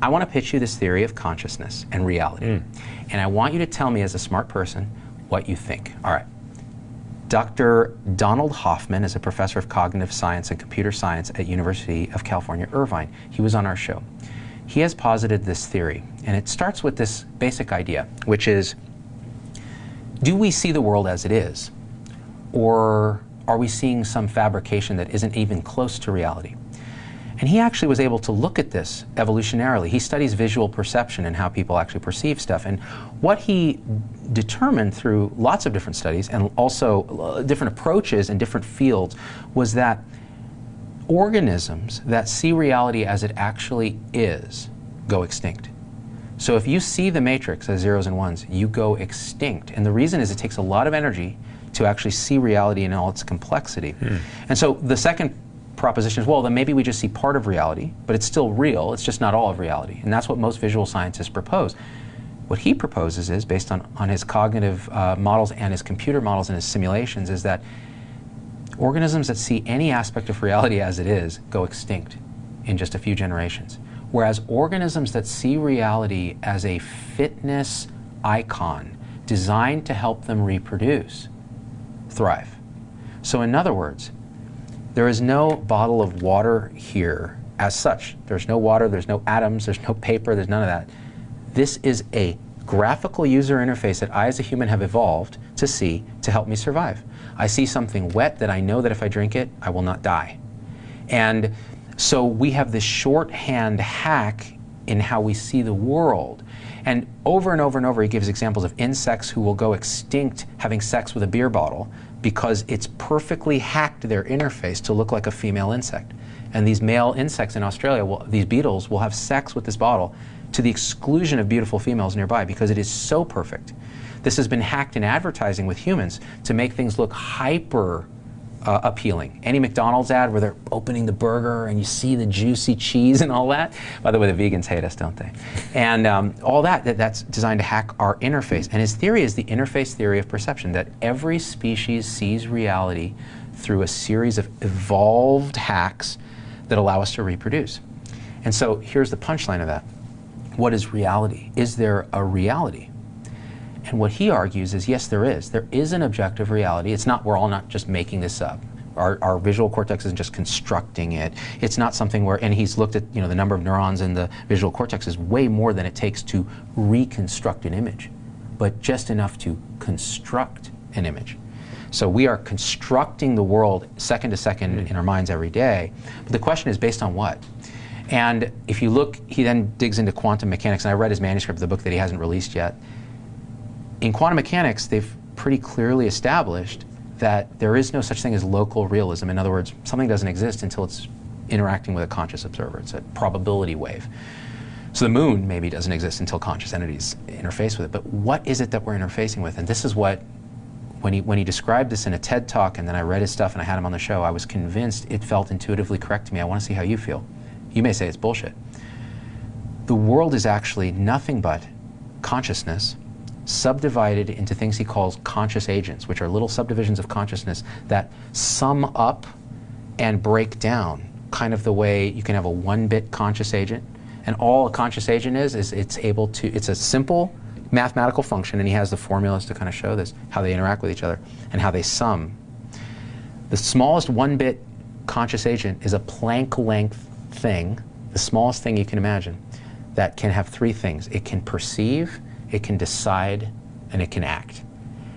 I want to pitch you this theory of consciousness and reality. And I want you to tell me as a smart person what you think. All right. Dr. Donald Hoffman is a professor of cognitive science and computer science at University of California, Irvine. He was on our show. He has posited this theory, and it starts with this basic idea, which is, do we see the world as it is, or are we seeing some fabrication that isn't even close to reality? And he actually was able to look at this evolutionarily. He studies visual perception and how people actually perceive stuff. And what he determined through lots of different studies and also different approaches in different fields was that organisms that see reality as it actually is go extinct. So if you see the matrix as zeros and ones, you go extinct. And the reason is it takes a lot of energy to actually see reality in all its complexity. And so the second proposition is, well, then maybe we just see part of reality, but it's still real, it's just not all of reality. And that's what most visual scientists propose. What he proposes is, based on his cognitive models and his computer models and his simulations, is that organisms that see any aspect of reality as it is go extinct in just a few generations. Whereas organisms that see reality as a fitness icon designed to help them reproduce thrive. So in other words, there is no bottle of water here as such. There's no water, there's no atoms, there's no paper, there's none of that. This is a graphical user interface that I as a human have evolved to see to help me survive. I see something wet that I know that if I drink it, I will not die. And so we have this shorthand hack in how we see the world. And over and over, he gives examples of insects who will go extinct having sex with a beer bottle because it's perfectly hacked their interface to look like a female insect. And these male insects in Australia, these beetles, will have sex with this bottle to the exclusion of beautiful females nearby because it is so perfect. This has been hacked in advertising with humans to make things look hyper appealing. Any McDonald's ad where they're opening the burger and you see the juicy cheese and all that. By the way, the vegans hate us, don't they? And all that's designed to hack our interface. And his theory is the interface theory of perception, that every species sees reality through a series of evolved hacks that allow us to reproduce. And so here's the punchline of that. What is reality? Is there a reality? And what he argues is, yes, there is. There is an objective reality. It's not, we're all not just making this up. Our visual cortex isn't just constructing it. It's not something where, and he's looked at, the number of neurons in the visual cortex is way more than it takes to reconstruct an image, but just enough to construct an image. So we are constructing the world second to second in our minds every day. But the question is, based on what? And if you look, he then digs into quantum mechanics, and I read his manuscript of the book that he hasn't released yet. In quantum mechanics, they've pretty clearly established that there is no such thing as local realism. In other words, something doesn't exist until it's interacting with a conscious observer. It's a probability wave. So the moon maybe doesn't exist until conscious entities interface with it. But what is it that we're interfacing with? And this is what, when he described this in a TED Talk, and then I read his stuff and I had him on the show, I was convinced it felt intuitively correct to me. I want to see how you feel. You may say it's bullshit. The world is actually nothing but consciousness subdivided into things he calls conscious agents, which are little subdivisions of consciousness that sum up and break down, kind of the way you can have a one-bit conscious agent. And all a conscious agent is it's able to, it's a simple mathematical function, and he has the formulas to kind of show this, how they interact with each other and how they sum. The smallest one-bit conscious agent is a Planck-length thing, the smallest thing you can imagine, that can have three things. It can perceive, it can decide, and it can act.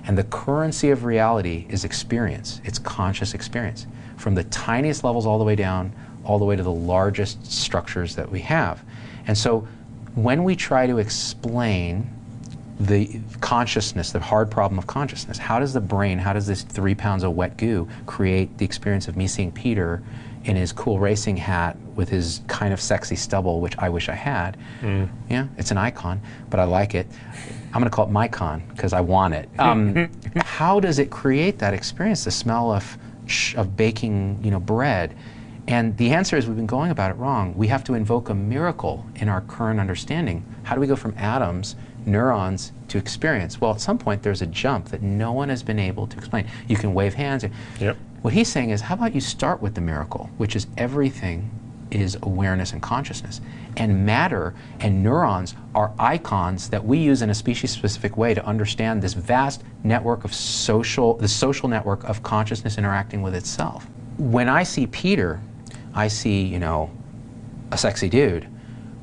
And the currency of reality is experience. It's conscious experience, from the tiniest levels all the way down, all the way to the largest structures that we have. And so when we try to explain the consciousness, the hard problem of consciousness, how does the brain, how does this 3 pounds of wet goo create the experience of me seeing Peter in his cool racing hat with his kind of sexy stubble, which I wish I had. Yeah, it's an icon, but I like it. I'm going to call it mycon because I want it. How does it create that experience, the smell of baking, bread? And the answer is, we've been going about it wrong. We have to invoke a miracle in our current understanding. How do we go from atoms, neurons, to experience? Well, at some point there's a jump that no one has been able to explain. You can wave hands. Yep. What he's saying is, how about you start with the miracle, which is everything is awareness and consciousness. And matter and neurons are icons that we use in a species-specific way to understand this vast network of the social network of consciousness interacting with itself. When I see Peter, I see, you know, a sexy dude,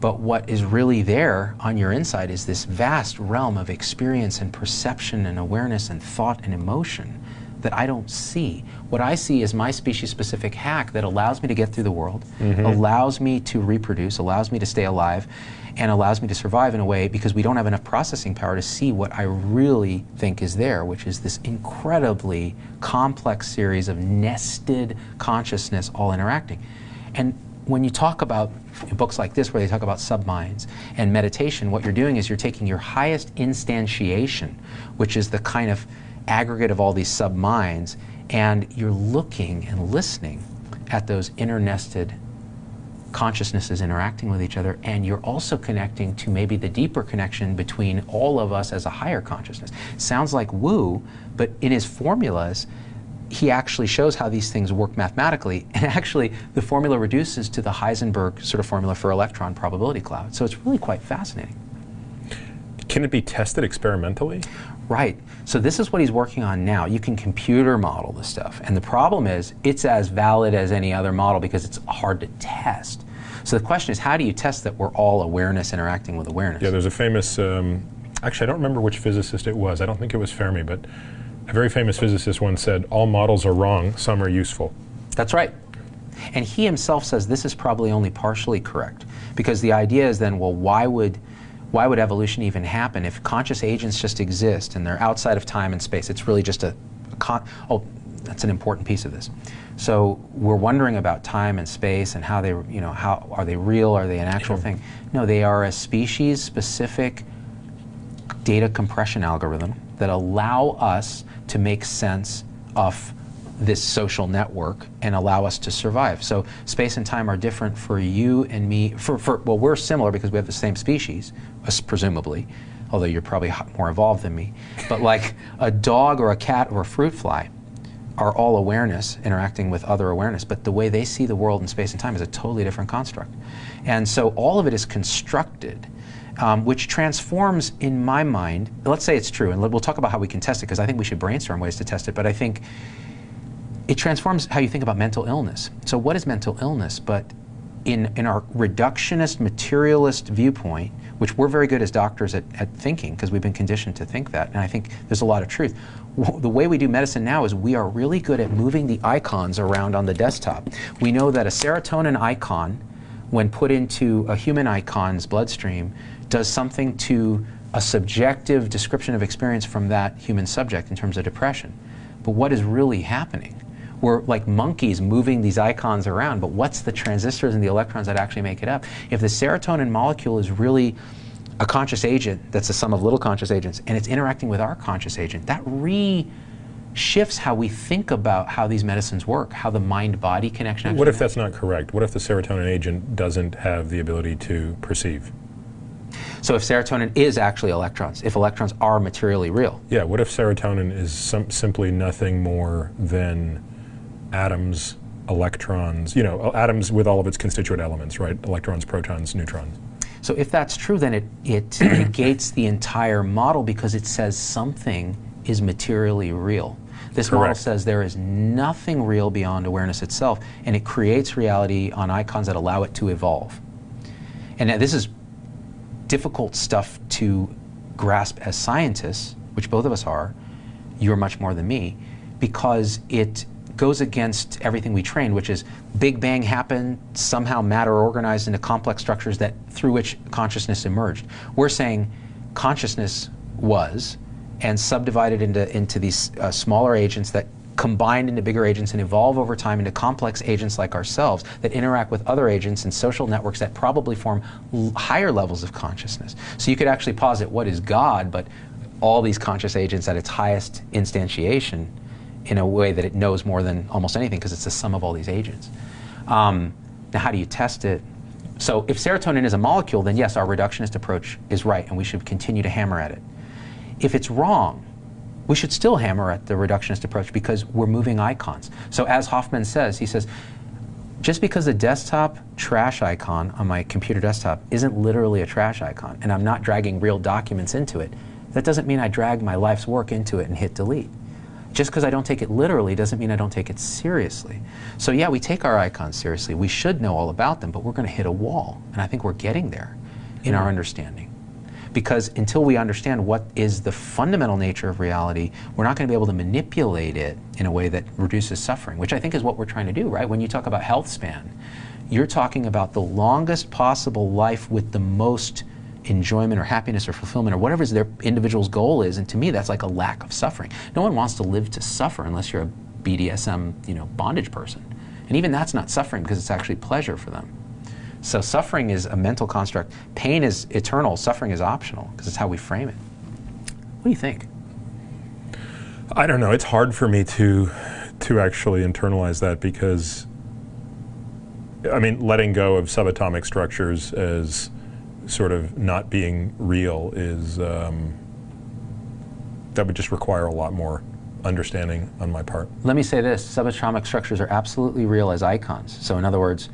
but what is really there on your inside is this vast realm of experience and perception and awareness and thought and emotion that I don't see. What I see is my species-specific hack that allows me to get through the world, allows me to reproduce, allows me to stay alive, and allows me to survive in a way because we don't have enough processing power to see what I really think is there, which is this incredibly complex series of nested consciousness all interacting. And when you talk about books like this where they talk about subminds and meditation, what you're doing is you're taking your highest instantiation, which is the kind of aggregate of all these subminds, and you're looking and listening at those internested consciousnesses interacting with each other, and you're also connecting to maybe the deeper connection between all of us as a higher consciousness. Sounds like woo, but in his formulas, he actually shows how these things work mathematically, and actually the formula reduces to the Heisenberg sort of formula for electron probability cloud. So it's really quite fascinating. Can it be tested experimentally? Right. So this is what he's working on now. You can computer model this stuff. And the problem is it's as valid as any other model because it's hard to test. So the question is, how do you test that we're all awareness interacting with awareness? Yeah, there's a famous, actually I don't remember which physicist it was. I don't think it was Fermi, but a very famous physicist once said, all models are wrong, some are useful. That's right. And he himself says this is probably only partially correct. Because the idea is then, well, why would evolution even happen if conscious agents just exist and they're outside of time and space? It's really just oh, that's an important piece of this. So we're wondering about time and space and how they, you know, how are they real? Are they an actual thing? No, they are a species-specific data compression algorithm that allow us to make sense of this social network and allow us to survive. So space and time are different for you and me. Well, we're similar because we have the same species, presumably, although you're probably more evolved than me. But like a dog or a cat or a fruit fly are all awareness interacting with other awareness, but the way they see the world in space and time is a totally different construct. And so all of it is constructed, which transforms, in my mind, let's say it's true, and we'll talk about how we can test it, because I think we should brainstorm ways to test it, but I think it transforms how you think about mental illness. So what is mental illness? But in our reductionist, materialist viewpoint, which we're very good as doctors at thinking, because we've been conditioned to think that, and I think there's a lot of truth. The way we do medicine now is we are really good at moving the icons around on the desktop. We know that a serotonin icon, when put into a human icon's bloodstream, does something to a subjective description of experience from that human subject in terms of depression. But what is really happening? We're like monkeys moving these icons around, but what's the transistors and the electrons that actually make it up? If the serotonin molecule is really a conscious agent that's the sum of little conscious agents, and it's interacting with our conscious agent, that shifts how we think about how these medicines work, how the mind-body connection actually What if that's not correct? What if the serotonin agent doesn't have the ability to perceive? So if serotonin is actually electrons, if electrons are materially real. Yeah, what if serotonin is simply nothing more than atoms, electrons, you know, atoms with all of its constituent elements, right? Electrons, protons, neutrons. So if that's true, then it negates the entire model because it says something is materially real. This model says there is nothing real beyond awareness itself, and it creates reality on icons that allow it to evolve. And now this is difficult stuff to grasp as scientists, which both of us are. You're much more than me, because it goes against everything we trained, which is Big Bang happened, somehow matter organized into complex structures that through which consciousness emerged. We're saying consciousness was, and subdivided into these smaller agents that combine into bigger agents and evolve over time into complex agents like ourselves that interact with other agents and social networks that probably form higher levels of consciousness. So you could actually posit what is God, but all these conscious agents at its highest instantiation in a way that it knows more than almost anything because it's the sum of all these agents. Now how do you test it? So if serotonin is a molecule, then yes, our reductionist approach is right and we should continue to hammer at it. If it's wrong, we should still hammer at the reductionist approach because we're moving icons. So as Hoffman says, he says, Just because the desktop trash icon on my computer desktop isn't literally a trash icon, and I'm not dragging real documents into it, that doesn't mean I drag my life's work into it and hit delete. Just because I don't take it literally doesn't mean I don't take it seriously. So yeah, we take our icons seriously. We should know all about them, but we're going to hit a wall. And I think we're getting there in our understanding. Because until we understand what is the fundamental nature of reality, we're not going to be able to manipulate it in a way that reduces suffering, which I think is what we're trying to do, right? When you talk about health span, you're talking about the longest possible life with the most enjoyment or happiness or fulfillment or whatever their individual's goal is, and to me that's like a lack of suffering. No one wants to live to suffer unless you're a BDSM, bondage person. And even that's not suffering because it's actually pleasure for them. So suffering is a mental construct. Pain is eternal. Suffering is optional because it's how we frame it. What do you think? I don't know. It's hard for me to actually internalize that because, letting go of subatomic structures as sort of not being real is, that would just require a lot more understanding on my part. Let me say this. Subatomic structures are absolutely real as icons. So in other words,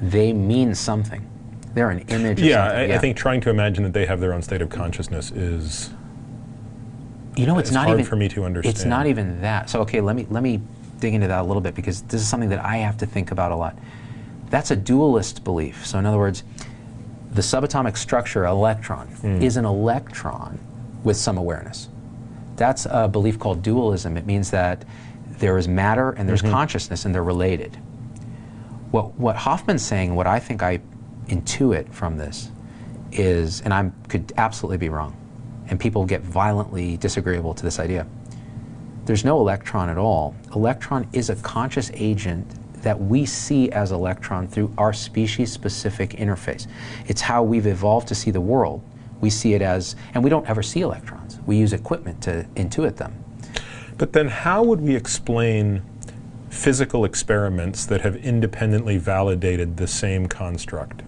they mean something. They're an image of something. I think trying to imagine that they have their own state of consciousness is it's not hard even for me to understand. It's not even that. So okay, let me dig into that a little bit because this is something that I have to think about a lot. That's a dualist belief. So in other words, the subatomic structure, electron, is an electron with some awareness. That's a belief called dualism. It means that there is matter and there's consciousness and they're related. What Hoffman's saying, what I think I intuit from this is, and I could absolutely be wrong, and people get violently disagreeable to this idea, there's no electron at all. Electron is a conscious agent that we see as electron through our species-specific interface. It's how we've evolved to see the world. We see it as, and we don't ever see electrons. We use equipment to intuit them. But then how would we explain physical experiments that have independently validated the same construct?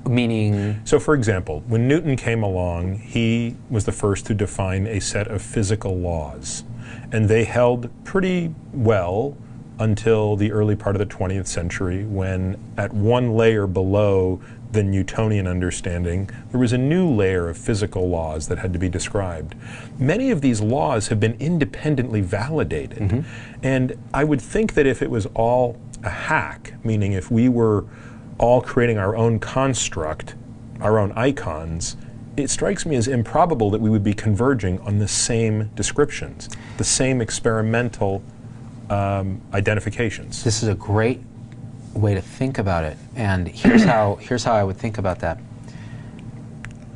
Meaning? So for example, when Newton came along, he was the first to define a set of physical laws. And they held pretty well until the early part of the 20th century, when at one layer below the Newtonian understanding, there was a new layer of physical laws that had to be described. Many of these laws have been independently validated. And I would think that if it was all a hack, meaning if we were all creating our own construct, our own icons, it strikes me as improbable that we would be converging on the same descriptions, the same experimental identifications. This is a great way to think about it, and here's how I would think about that.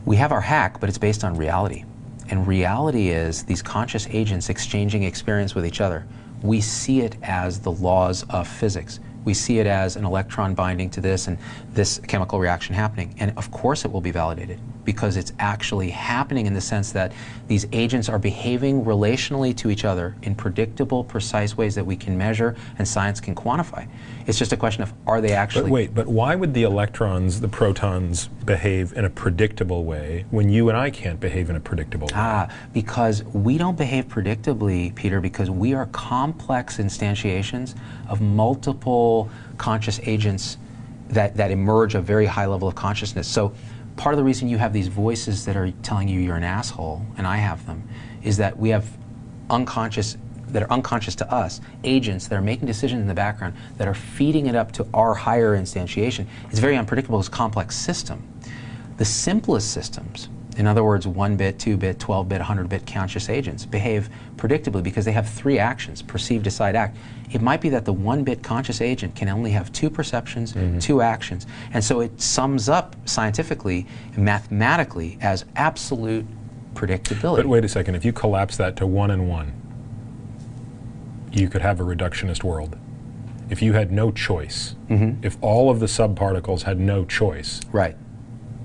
We have our hack, but it's based on reality, and reality is these conscious agents exchanging experience with each other. We see it as the laws of physics. We see it as an electron binding to this and this chemical reaction happening, and of course it will be validated because it's actually happening in the sense that these agents are behaving relationally to each other in predictable, precise ways that we can measure and science can quantify. It's just a question of, are they actually... But wait, but why would the electrons, the protons, behave in a predictable way when you and I can't behave in a predictable way? Because we don't behave predictably, Peter, because we are complex instantiations of multiple conscious agents that emerge a very high level of consciousness. So part of the reason you have these voices that are telling you you're an asshole, and I have them, is that we have that are unconscious to us, agents that are making decisions in the background that are feeding it up to our higher instantiation. It's very unpredictable, it's a complex system. The simplest systems, in other words, 1-bit, 2-bit, 12-bit, 100-bit conscious agents, behave predictably because they have 3 actions: perceive, decide, act. It might be that the 1-bit conscious agent can only have 2 perceptions, 2 actions, and so it sums up scientifically and mathematically as absolute predictability. But wait a second, if you collapse that to 1 and 1, you could have a reductionist world. If you had no choice, if all of the subparticles had no choice, right,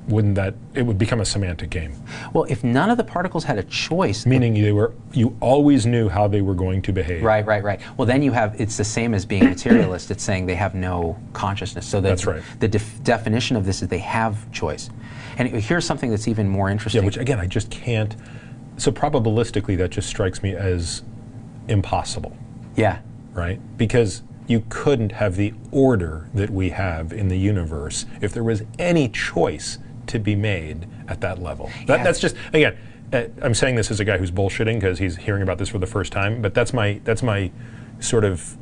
wouldn't that, it would become a semantic game? Well, if none of the particles had a choice... Meaning you always knew how they were going to behave. Right. Well, then it's the same as being materialist. It's saying they have no consciousness. So that's right. The definition of this is they have choice. And here's something that's even more interesting. Yeah, which again, I just can't... So probabilistically, that just strikes me as impossible. Yeah. Right? Because you couldn't have the order that we have in the universe if there was any choice to be made at that level. That's just, again, I'm saying this as a guy who's bullshitting because he's hearing about this for the first time, but that's my sort of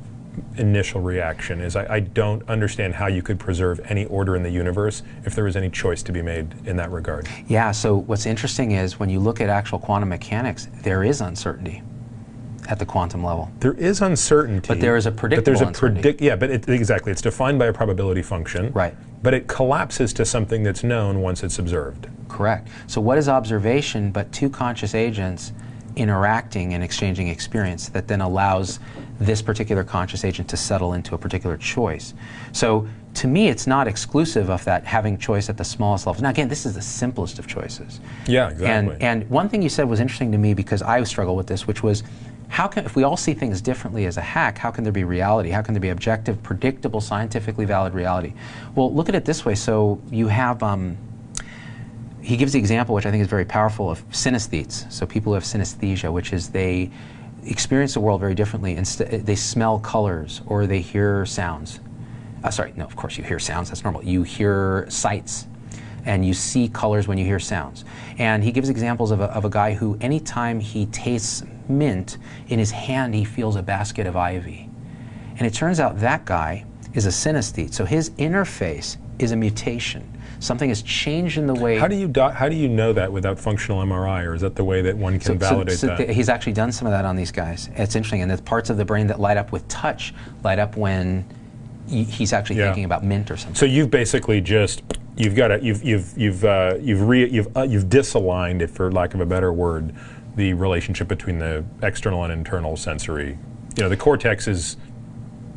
initial reaction is I don't understand how you could preserve any order in the universe if there was any choice to be made in that regard. Yeah, so what's interesting is when you look at actual quantum mechanics, there is uncertainty at the quantum level. There is uncertainty. But there is a predictable uncertainty. Yeah, but exactly, it's defined by a probability function. Right. But it collapses to something that's known once it's observed. Correct. So what is observation but two conscious agents interacting and exchanging experience that then allows this particular conscious agent to settle into a particular choice? So to me, it's not exclusive of that having choice at the smallest levels. Now again, this is the simplest of choices. Yeah, exactly. And one thing you said was interesting to me because I struggle with this, which was, how can, if we all see things differently as a hack, how can there be reality? How can there be objective, predictable, scientifically valid reality? Well, look at it this way. So you have, he gives the example, which I think is very powerful, of synesthetes. So people who have synesthesia, which is they experience the world very differently. They smell colors or they hear sounds. Sorry, no, of course you hear sounds, that's normal. You hear sights and you see colors when you hear sounds. And he gives examples of a guy who anytime he tastes mint, in his hand he feels a basket of ivy. And it turns out that guy is a synesthete. So his interface is a mutation. Something has changed in the way... How do you know that without functional MRI, or is that the way that one can validate that? He's actually done some of that on these guys. It's interesting, and the parts of the brain that light up with touch light up when he's actually thinking about mint or something. So you've basically just you've disaligned, if for lack of a better word, the relationship between the external and internal sensory. You know, the cortex has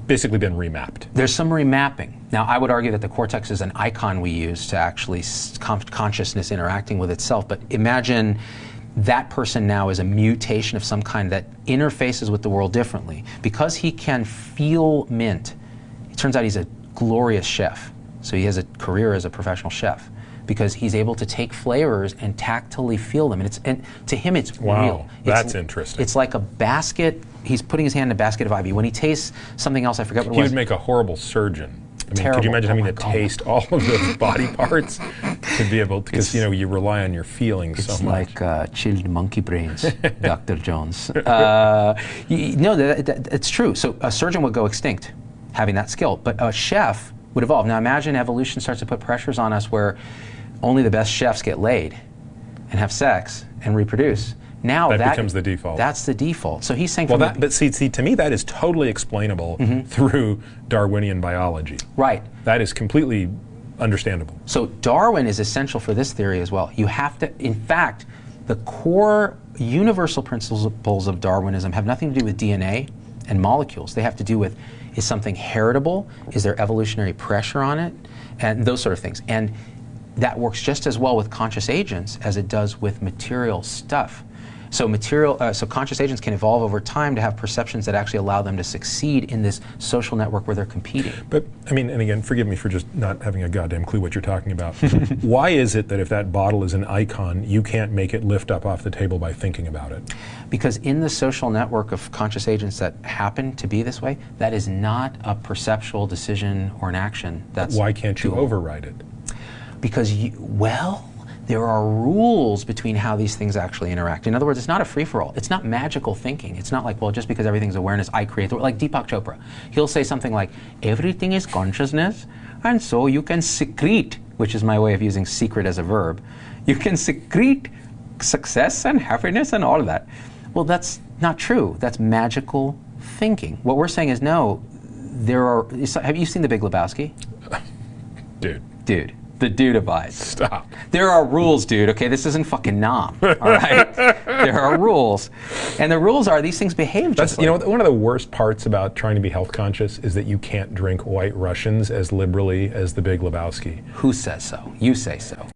basically been remapped. There's some remapping. Now, I would argue that the cortex is an icon we use to actually consciousness interacting with itself, but imagine that person now is a mutation of some kind that interfaces with the world differently. Because he can feel mint, it turns out he's a glorious chef. So he has a career as a professional chef because he's able to take flavors and tactily feel them. And to him, it's real. That's interesting. It's like a basket. He's putting his hand in a basket of ivy. When he tastes something else, I forget what it was. He would make a horrible surgeon. I mean, Terrible. could you imagine having to taste all of those body parts to be able to, because you rely on your feelings so much. It's like chilled monkey brains, Dr. Jones. No, it's true. So a surgeon would go extinct having that skill, but a chef would evolve. Now imagine evolution starts to put pressures on us where only the best chefs get laid and have sex and reproduce. Now that becomes the default. That's the default. So he's saying, well, but see, to me, that is totally explainable through Darwinian biology. Right. That is completely understandable. So Darwin is essential for this theory as well. You have to, in fact, the core universal principles of Darwinism have nothing to do with DNA and molecules. They have to do with, is something heritable? Is there evolutionary pressure on it? And those sort of things. And that works just as well with conscious agents as it does with material stuff. So so conscious agents can evolve over time to have perceptions that actually allow them to succeed in this social network where they're competing. But, I mean, and again, forgive me for just not having a goddamn clue what you're talking about. Why is it that if that bottle is an icon, you can't make it lift up off the table by thinking about it? Because in the social network of conscious agents that happen to be this way, that is not a perceptual decision or an action. That's why can't you override it? Because, there are rules between how these things actually interact. In other words, it's not a free-for-all. It's not magical thinking. It's not like, well, just because everything's awareness, I create the world. Like Deepak Chopra. He'll say something like, everything is consciousness, and so you can secrete, which is my way of using secret as a verb. You can secrete success and happiness and all of that. Well, that's not true. That's magical thinking. What we're saying is, no, have you seen The Big Lebowski? Dude. The dude abides. Stop. There are rules, dude, okay? This isn't fucking Nam, all right? There are rules. And the rules are these things behave just like... You know, one of the worst parts about trying to be health conscious is that you can't drink White Russians as liberally as The Big Lebowski. Who says so? You say so.